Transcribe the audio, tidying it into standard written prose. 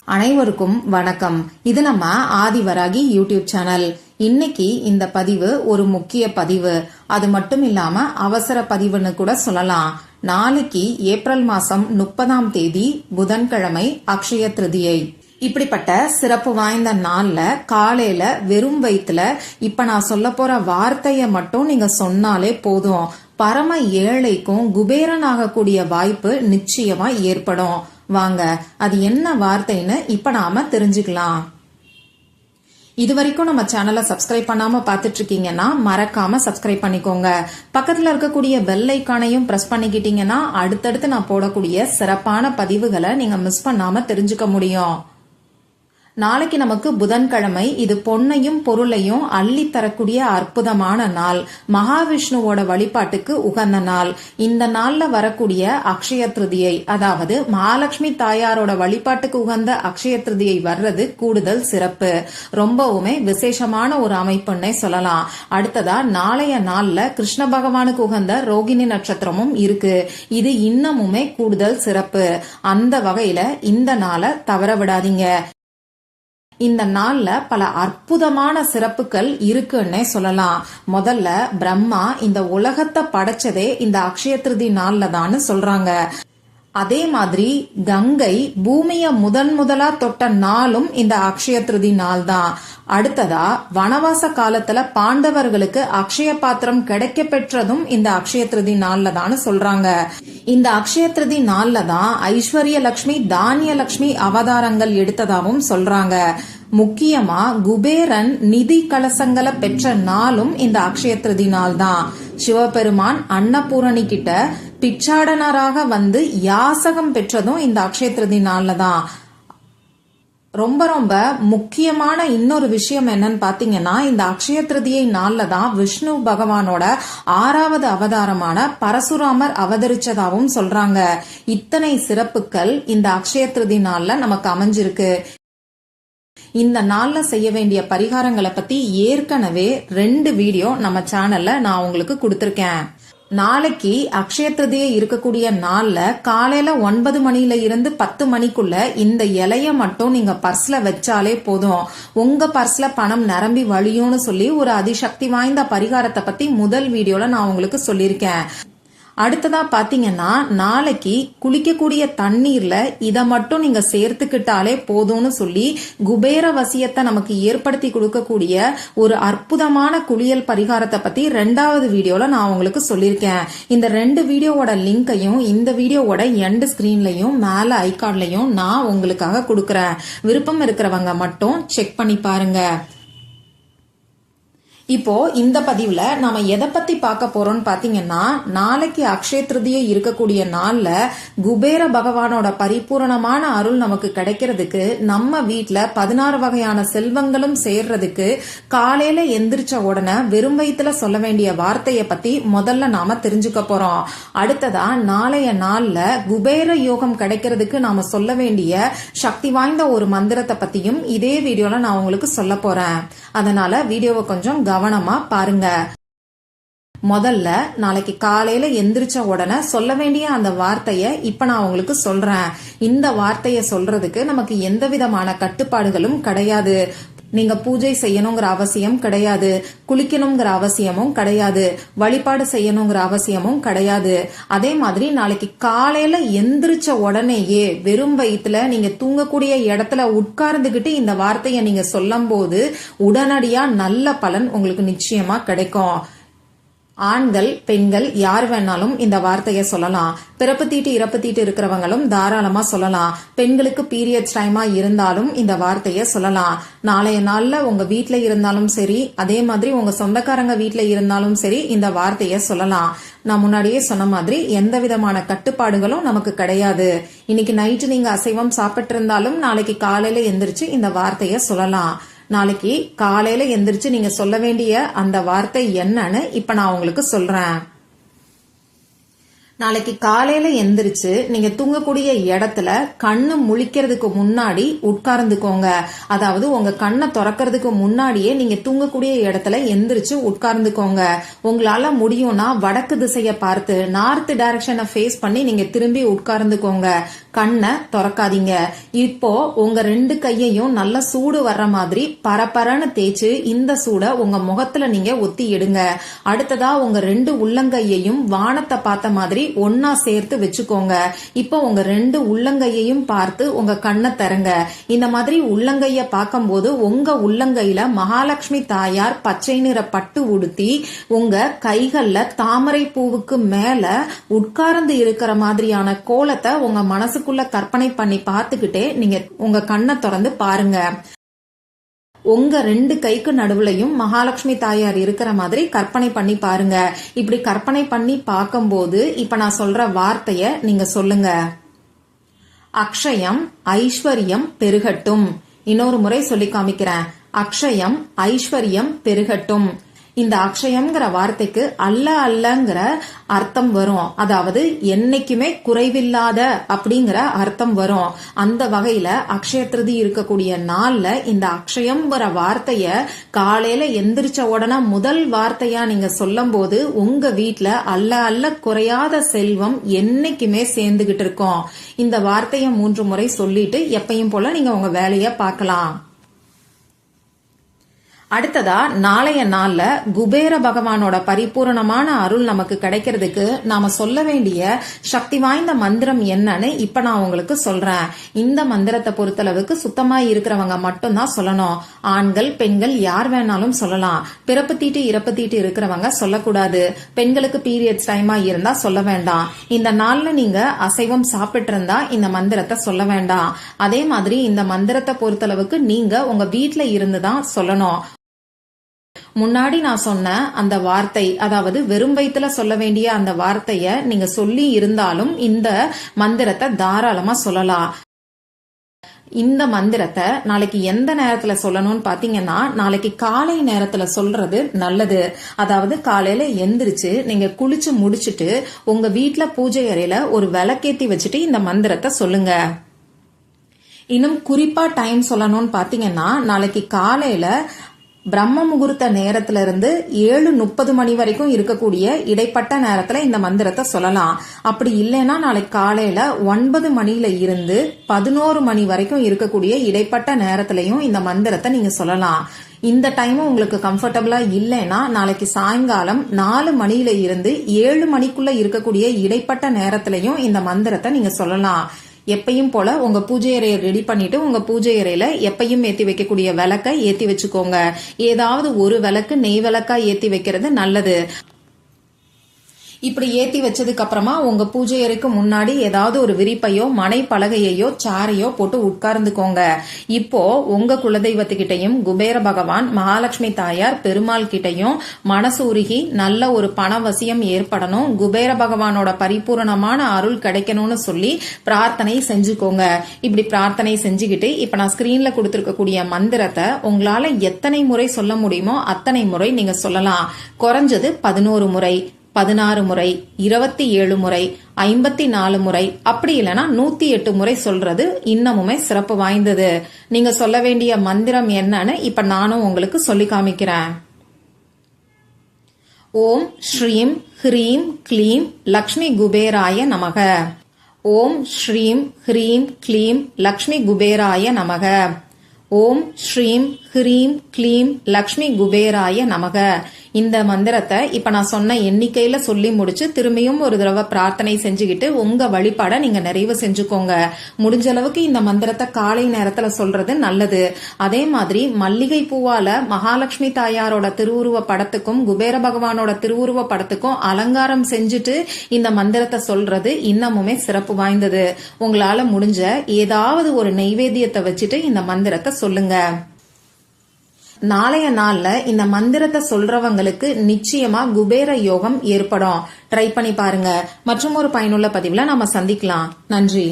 அனைவருக்கும் வணக்கம். இது நம்ம ஆதிவராகி யூடியூப் சேனல். இன்னைக்கு இந்த பதிவு ஒரு முக்கிய பதிவு. அது மட்டும் இல்லாம அவசர பதிவுன்னு கூட சொல்லலாம். நாளைக்கு ஏப்ரல் மாசம் 30ஆம் தேதி புதன்கிழமை அக்ஷய திருதியை. இப்படிப்பட்ட சிறப்பு வாய்ந்த நாள்ல காலையில வெறும் வயிற்றுல இப்ப நான் சொல்ல போற வார்த்தைய மட்டும் நீங்க சொன்னாலே போதும், பரம ஏழைக்கும் குபேரன் ஆகக்கூடிய வாய்ப்பு நிச்சயமா ஏற்படும். வாங்க அது என்ன வார்த்தைன்னு இப்ப நாம தெரிஞ்சுக்கலாம். இது வரைக்கும் நம்ம சேனலை சப்ஸ்கிரைப் பண்ணாம பாத்துட்டு இருக்கீங்கன்னா மறக்காம சப்ஸ்கிரைப் பண்ணிக்கோங்க. பக்கத்துல இருக்கக்கூடிய பெல் ஐக்கானையும் பிரஸ் பண்ணிக்கிட்டீங்கன்னா அடுத்தடுத்து நான் போடக்கூடிய சிறப்பான பதிவுகளை நீங்க மிஸ் பண்ணாம தெரிஞ்சுக்க முடியும். நாளைக்கு நமக்கு புதன்கிழமை. இது பொன்னையும் பொருளையும் அள்ளி தரக்கூடிய அற்புதமான நாள். மகாவிஷ்ணுவோட வழிபாட்டுக்கு உகந்த நாள். இந்த நாள்ல வரக்கூடிய அக்ஷய திருதியை, அதாவது மகாலட்சுமி தாயாரோட வழிபாட்டுக்கு உகந்த அக்ஷய திருதியை வர்றது கூடுதல் சிறப்பு. ரொம்பவுமே விசேஷமான ஒரு அமைப்புன்னே சொல்லலாம். அடுத்ததா நாளைய நாள்ல கிருஷ்ண பகவானுக்கு உகந்த ரோகிணி நட்சத்திரமும் இருக்கு. இது இன்னமுமே கூடுதல் சிறப்பு. அந்த வகையில இந்த நாளை தவற விடாதீங்க. இந்த நாள்ல பல அற்புதமான சிறப்புகள் இருக்குன்னே சொல்லலாம். முதல்ல பிரம்மா இந்த உலகத்தை படைச்சதே இந்த அக்ஷய திருதி நாள்ல தான் சொல்றாங்க. அதே மாதிரி கங்கை பூமிய முதலா தொட்ட நாளும் இந்த அக்ஷய திருதி நாள் தான். அடுத்ததா வனவாச காலத்துல பாண்டவர்களுக்கு அக்ஷய பாத்திரம் கிடைக்க பெற்றதும் இந்த அக்ஷய திருதி நாள்ல தான் சொல்றாங்க. இந்த அக்ஷய திருதி நாள்ல தான் ஐஸ்வர்ய லட்சுமி தானிய லட்சுமி அவதாரங்கள் எடுத்ததாகவும் சொல்றாங்க. முக்கியமா குபேரன் நிதி கலசங்களை பெற்ற நாளும் இந்த அக்ஷய திருதி நாள் தான். சிவபெருமான் அன்னபூரணி கிட்ட பிச்சாடனராக வந்து யாசகம் பெற்றதும் இந்த அக்ஷய திருதி நாள்ல தான். ரொம்ப ரொம்ப முக்கியமான இன்னொரு விஷயம் என்னன்னு பாத்தீங்கன்னா, இந்த அக்ஷய திருதியை நாள்ல தான் விஷ்ணு பகவானோட 6வது அவதாரமான பரசுராமர் அவதரிச்சதாவும் சொல்றாங்க. இத்தனை சிறப்புகள் இந்த அக்ஷய திருதி நாள்ல நமக்கு அமைஞ்சிருக்கு. இந்த நாள்ல செய்ய வேண்டிய பரிகாரங்களை பத்தி ஏற்கனவே 2 வீடியோ நம்ம சேனல்ல நான் உங்களுக்கு கொடுத்திருக்கேன். நாளைக்கு அக்ஷய திருதியை இருக்கக்கூடிய நாள்ல காலையில 9 மணில இருந்து 10 மணிக்குள்ள இந்த இலைய மட்டும் நீங்க பர்ஸ்ல வச்சாலே போதும், உங்க பர்ஸ்ல பணம் நிரம்பி வழியும்னு சொல்லி ஒரு அதிசக்தி வாய்ந்த பரிகாரத்தை பத்தி முதல் வீடியோல நான் உங்களுக்கு சொல்லியிருக்கேன். அடுத்ததா பாத்தீங்கன்னா, நாளைக்கு குளிக்கக்கூடிய தண்ணீர்ல இத மட்டும் நீங்க சேர்த்துக்கிட்டாலே போதும்னு சொல்லி குபேர வசியத்தை நமக்கு ஏற்படுத்தி கொடுக்கக்கூடிய ஒரு அற்புதமான குளியல் பரிகாரத்தை பத்தி 2வது வீடியோல நான் உங்களுக்கு சொல்லியிருக்கேன். இந்த 2 வீடியோவோட லிங்கையும் இந்த வீடியோவோட எண்ட் ஸ்கிரீன்லயும் மேல ஐகார்ட்லயும் நான் உங்களுக்காக கொடுக்கறேன். விருப்பம் இருக்கிறவங்க மட்டும் செக் பண்ணி பாருங்க. இப்போ இந்த பதிவுல நாம எதை பத்தி பார்க்க போறோம்னு பாத்தீங்கன்னா, நாளைக்கு அக்ஷய திருதியை இருக்கக்கூடிய நாள்ல குபேர பகவானோட பரிபூரணமான அருள் நமக்கு கிடைக்கிறதுக்கு, நம்ம வீட்டுல 16 வகையான செல்வங்களும் சேர்றதுக்கு காலையில எந்திரிச்ச உடனே வெறும் வயிற்றுல சொல்ல வேண்டிய வார்த்தைய பத்தி முதல்ல நாம தெரிஞ்சுக்க போறோம். அடுத்ததா நாளைய நாள்ல குபேர யோகம் கிடைக்கிறதுக்கு நாம சொல்ல வேண்டிய சக்தி வாய்ந்த ஒரு மந்திரத்தை பத்தியும் இதே வீடியோல நான் உங்களுக்கு சொல்ல போறேன். அதனால வீடியோவை கொஞ்சம் கவனமா பாருங்க. முதல்ல நாளைக்கு காலையில எந்திரிச்ச உடனே சொல்ல வேண்டிய அந்த வார்த்தைய இப்ப நான் உங்களுக்கு சொல்றேன். இந்த வார்த்தைய சொல்றதுக்கு நமக்கு எந்த விதமான கட்டுப்பாடுகளும் கிடையாது. நீங்க பூஜை செய்யணுங்கிற அவசியம் கிடையாது, குளிக்கணுங்கிற அவசியமும் கிடையாது, வழிபாடு செய்யணுங்கிற அவசியமும் கிடையாது. அதே மாதிரி நாளைக்கு காலையில எந்திரிச்ச உடனேயே வெறும் வயிற்றுல நீங்க தூங்கக்கூடிய இடத்துல உட்கார்ந்துகிட்டு இந்த வார்த்தைய நீங்க சொல்லும் போது உடனடியா நல்ல பலன் உங்களுக்கு நிச்சயமா கிடைக்கும். ஆண்கள் பெண்கள் யார் வேணாலும் இந்த வார்த்தைய சொல்லலாம். பிறப்பு தீட்டு இறப்பு தீட்டு இருக்கிறவங்களும் தாராளமா சொல்லலாம். பெண்களுக்கு பீரியட்ஸ் டைமா இருந்தாலும் இந்த வார்த்தைய சொல்லலாம். நாளைய நாள்ல உங்க வீட்டுல இருந்தாலும் சரி, அதே மாதிரி உங்க சொந்தக்காரங்க வீட்டுல இருந்தாலும் சரி, இந்த வார்த்தைய சொல்லலாம். நான் முன்னாடியே சொன்ன மாதிரி எந்த விதமான கட்டுப்பாடுகளும் நமக்கு கிடையாது. இன்னைக்கு நைட்டு நீங்க அசைவம் சாப்பிட்டு இருந்தாலும் நாளைக்கு காலையில எந்திரிச்சு இந்த வார்த்தைய சொல்லலாம். நாளைக்கு காலையில எந்திரிச்சு நீங்க சொல்ல வேண்டிய அந்த வார்த்தை என்னன்னு இப்ப நான் உங்களுக்கு சொல்றேன். நாளைக்கு காலையில எந்திரிச்சு நீங்க தூங்கக்கூடிய இடத்துல கண்ணு முழிக்கிறதுக்கு முன்னாடி உட்கார்ந்துக்கோங்க. அதாவது உங்க கண்ணை திறக்கிறதுக்கு முன்னாடியே நீங்க தூங்கக்கூடிய இடத்துல எந்திரிச்சு உட்கார்ந்துக்கோங்க. உங்களால முடியும்னா வடக்கு திசையை பார்த்து நார்த் டைரக்ஷனை ஃபேஸ் பண்ணி நீங்க திரும்பி உட்கார்ந்துக்கோங்க. கண்ணை திறக்காதீங்க. இப்போ உங்க 2 கையையும் நல்ல சூடு வர்ற மாதிரி பரபரன்னு தேய்ச்சு இந்த சூட உங்க முகத்துல நீங்க ஒத்தி எடுங்க. அடுத்ததா உங்க 2 உள்ளங்கையையும் வானத்தை பார்த்த மாதிரி ஒன்னா சேர்த்து வச்சுக்கோங்க. இப்போ உங்க 2 உள்ளங்கையையும் பார்த்து உங்க கண்ணை தரங்க. இந்த மாதிரி உள்ளங்கைய பார்க்கும்போது உங்க உள்ளங்கையில மகாலட்சுமி தாயார் பச்சை நிற பட்டு உடுத்தி உங்க கைகள்ல தாமரை பூவுக்கு மேல உட்கார்ந்து இருக்கிற மாதிரியான கோலத்தை உங்க மனசுக்குள்ள கற்பனை பண்ணி பார்த்துக்கிட்டே நீங்க உங்க கண்ணை திறந்து பாருங்க. உங்க 2 கைக்கு நடுவுலையும் மகாலட்சுமி தாயார் இருக்கிற மாதிரி கற்பனை பண்ணி பாருங்க. இப்படி கற்பனை பண்ணி பார்க்கும்போது இப்ப நான் சொல்ற வார்த்தைய நீங்க சொல்லுங்க. அக்ஷயம் ஐஸ்வர்யம் பெருகட்டும். இன்னொரு முறை சொல்லி காமிக்கிறேன். அக்ஷயம் ஐஸ்வர்யம் பெருகட்டும். இந்த அக்ஷயம்ங்கிற வார்த்தைக்கு அல்ல அல்லங்கிற அர்த்தம் வரும். அதாவது என்னைக்குமே குறைவில்லாத அப்படிங்கிற அர்த்தம் வரும். அந்த வகையில அக்ஷய திருதி இருக்கக்கூடிய நாள்ல இந்த அக்ஷயம்ங்கிற வார்த்தைய காலையில எந்திரிச்ச உடனே முதல் வார்த்தையா நீங்க சொல்லும் போது உங்க வீட்டுல அல்ல அல்ல குறையாத செல்வம் என்னைக்குமே சேர்ந்துகிட்டு இருக்கும். இந்த வார்த்தைய 3 முறை சொல்லிட்டு எப்பயும் போல நீங்க உங்க வேலைய பார்க்கலாம். அடுத்ததா நாளைய நாள்ல குபேர பகவானோட பரிபூரணமான அருள் நமக்கு கிடைக்கிறதுக்கு நாம சொல்ல வேண்டிய சக்தி வாய்ந்த மந்திரம் என்னன்னு இப்ப நான் உங்களுக்கு சொல்றேன். இந்த மந்திரத்தை பொறுத்தளவுக்கு சுத்தமா இருக்கிறவங்க மட்டும்தான் சொல்லணும். ஆண்கள் பெண்கள் யார் வேணாலும் சொல்லலாம். பிறப்பு தீட்டு இறப்பு தீட்டு இருக்கிறவங்க சொல்லக்கூடாது. பெண்களுக்கு பீரியட்ஸ் டைமா இருந்தா சொல்ல வேண்டாம். இந்த நாள்ல நீங்க அசைவம் சாப்பிட்டு இருந்தா இந்த மந்திரத்தை சொல்ல வேண்டாம். அதே மாதிரி இந்த மந்திரத்தை பொறுத்தளவுக்கு நீங்க உங்க வீட்டுல இருந்துதான் சொல்லணும். முன்னாடி நான் சொன்ன அந்த வார்த்தை, அதாவது வெறும் வயிற்றுல சொல்ல வேண்டிய அந்த வார்த்தைய நீங்க சொல்லி இருந்தாலும் இந்த மந்திரத்தை தாராளமா சொல்லலாம். இந்த மந்திரத்தை நாளைக்கு எந்த நேரத்துல சொல்லணும்னு பாத்தீங்கன்னா நாளைக்கு காலை நேரத்துல சொல்றது நல்லது. அதாவது காலையில எந்திரிச்சு நீங்க குளிச்சு முடிச்சுட்டு உங்க வீட்டுல பூஜை அறையில ஒரு விளக்கேத்தி வச்சுட்டு இந்த மந்திரத்தை சொல்லுங்க. இன்னும் குறிப்பா டைம் சொல்லணும்னு பாத்தீங்கன்னா நாளைக்கு காலையில பிரம்ம முகூர்த்த நேரத்துல இருந்து 7:30 மணி வரைக்கும் இருக்கக்கூடிய இடைப்பட்ட நேரத்துல இந்த மந்திரத்தை சொல்லலாம். அப்படி இல்லைன்னா நாளைக்கு காலையில 9 மணில இருந்து 11 மணி வரைக்கும் இருக்கக்கூடிய இடைப்பட்ட நேரத்திலையும் இந்த மந்திரத்தை நீங்க சொல்லலாம். இந்த டைம் உங்களுக்கு கம்ஃபர்டபுளா இல்லைன்னா நாளைக்கு சாயங்காலம் 4 மணில இருந்து 7 மணிக்குள்ள இருக்கக்கூடிய இடைப்பட்ட நேரத்திலையும் இந்த மந்திரத்தை நீங்க சொல்லலாம். எப்பயும் போல உங்க பூஜை அறையை ரெடி பண்ணிட்டு உங்க பூஜை அறையில எப்பயும் ஏத்தி வைக்கக்கூடிய விளக்கை ஏத்தி வச்சுக்கோங்க. ஏதாவது ஒரு விளக்கு நெய் விளக்கா ஏத்தி வைக்கிறது நல்லது. இப்படி ஏத்தி வச்சதுக்கு அப்புறமா உங்க பூஜை அறைக்கு முன்னாடி ஏதாவது ஒரு விரிப்பையோ மனை பலகையோ சாரையோ போட்டு உட்கார்ந்துக்கோங்க. இப்போ உங்க குலதெய்வத்துக்கிட்டையும் குபேர பகவான் மகாலட்சுமி தாயார் பெருமாள் கிட்டையும் மனசு உருகி நல்ல ஒரு பணவசியம் ஏற்படணும், குபேர பகவானோட பரிபூரணமான அருள் கிடைக்கணும்னு சொல்லி பிரார்த்தனை செஞ்சுக்கோங்க. இப்படி பிரார்த்தனை செஞ்சுக்கிட்டு இப்ப நான் ஸ்கிரீன்ல கொடுத்திருக்கக்கூடிய மந்திரத்தை உங்களால எத்தனை முறை சொல்ல முடியுமோ அத்தனை முறை நீங்க சொல்லலாம். குறைஞ்சது 11 முறை, 16 முறை, 27 முறை, 54 முறை, அப்படி இல்லைன்னா 108 முறை சொல்றது இன்னமுமே சிறப்பு வாய்ந்தது. நீங்க சொல்ல வேண்டிய மந்திரம் என்னன்னு இப்ப நானும் உங்களுக்கு சொல்லி காமிக்கிறேன். ஓம் ஸ்ரீம் ஹ்ரீம் க்ளீம் லக்ஷ்மி குபேராய நமக. ஓம் ஸ்ரீம் ஹ்ரீம் க்ளீம் லக்ஷ்மி குபேராய நமக. ஓம் ஸ்ரீம் ஹ்ரீம் க்ளீம் லக்ஷ்மி குபேராய நமக. இந்த மந்திரத்தை இப்ப நான் சொன்ன எண்ணிக்கையில சொல்லி முடிச்சு திரும்பியும் ஒரு தடவை பிரார்த்தனை செஞ்சுக்கிட்டு உங்க வழிபாட நீங்க நிறைவு செஞ்சுக்கோங்க. முடிஞ்ச அளவுக்கு இந்த மந்திரத்தை காலை நேரத்துல சொல்றது நல்லது. அதே மாதிரி மல்லிகை பூவால மகாலட்சுமி தாயாரோட திருவுருவ படத்துக்கும் குபேர பகவானோட திருவுருவ படத்துக்கும் அலங்காரம் செஞ்சுட்டு இந்த மந்திரத்தை சொல்றது இன்னமுமே சிறப்பு வாய்ந்தது. உங்களால முடிஞ்ச ஏதாவது ஒரு நெய்வேத்தியத்தை வச்சுட்டு இந்த மந்திரத்தை சொல்லுங்க. நாளைய நாள்ல இந்த மந்திரத்தை சொல்றவங்களுக்கு நிச்சயமா குபேர யோகம் ஏற்படும். ட்ரை பண்ணி பாருங்க. மற்றும் ஒரு பயனுள்ள பதிவுல நாம சந்திக்கலாம். நன்றி.